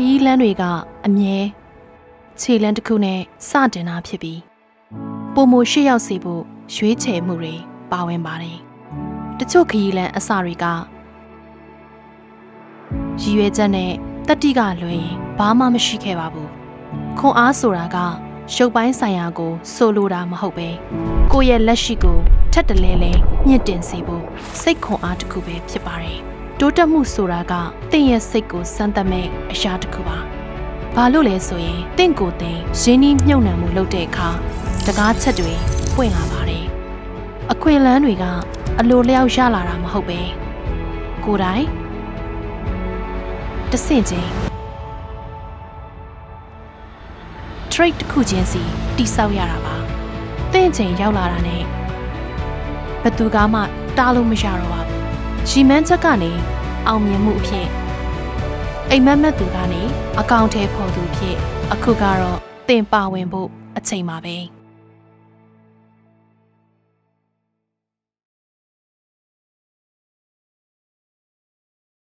ီးလမ်းတွေကအမြဲခြေလမ်းတစ်ခုနဲ့စတင်တာဖြစ်ပြီးပုံမရှေ့ရောက်စေဖို့ရွေးချယ်မှုတွေပါဝင်ပါတယ်။တချို့ခရီးလမ်းအစတွေကရည်ရွယ်ချက်နဲ့တတိကလွယ်ရင်ဘာမှမရှိခဲ့ပါဘူး။ခွန်အားဆိုတာကရုပ်ပိုင်းဆိုင်ရာကိုဆိုလိုတာမဟုတ်ပဲကိုယ့်ရဲ့လက်ရှိကိုထက်တလဲလဲမြင့်တင်စေဖို့စိတ်ခွန်အားတစ်ခုပဲဖြစ်ပါတယ်။တိုးတက်မှုဆိုတာကတင့်ရဲ့စိတ်ကိုစမ်းသပ်မဲ့အရာတစ်ခုပါ။ဘာလို့လဲဆိုရင်တင့်ကိုယ်တင်ရင်းနှီးမြှုပ်နှံမှုလုပ်တဲ့အခါတကားချက်တွေပွင့်လာပါတယ်။အခွင့်အလမ်းတွေကအလိုလျောက်ရလာတာမဟုတ်ပဲကိုယ်တိုင်တဆင့်ချင်း trade တစ်ခုချင်းစီတိဆောက်ရတာပါ။တင့်ချိန်ရောက်လာတာနဲ့ဘယ်သူကမှတားလို့မရတော့ပါဘူး။ရီမန်းချက်ကနေအောင်မြင်မှုအဖြစ်အိမ်မက်မက်သူကနေအကောင့်ထဲပေါ်သူဖြစ်အခုကတော့တင်ပါဝင်ဖို့အချိန်ပါပဲ။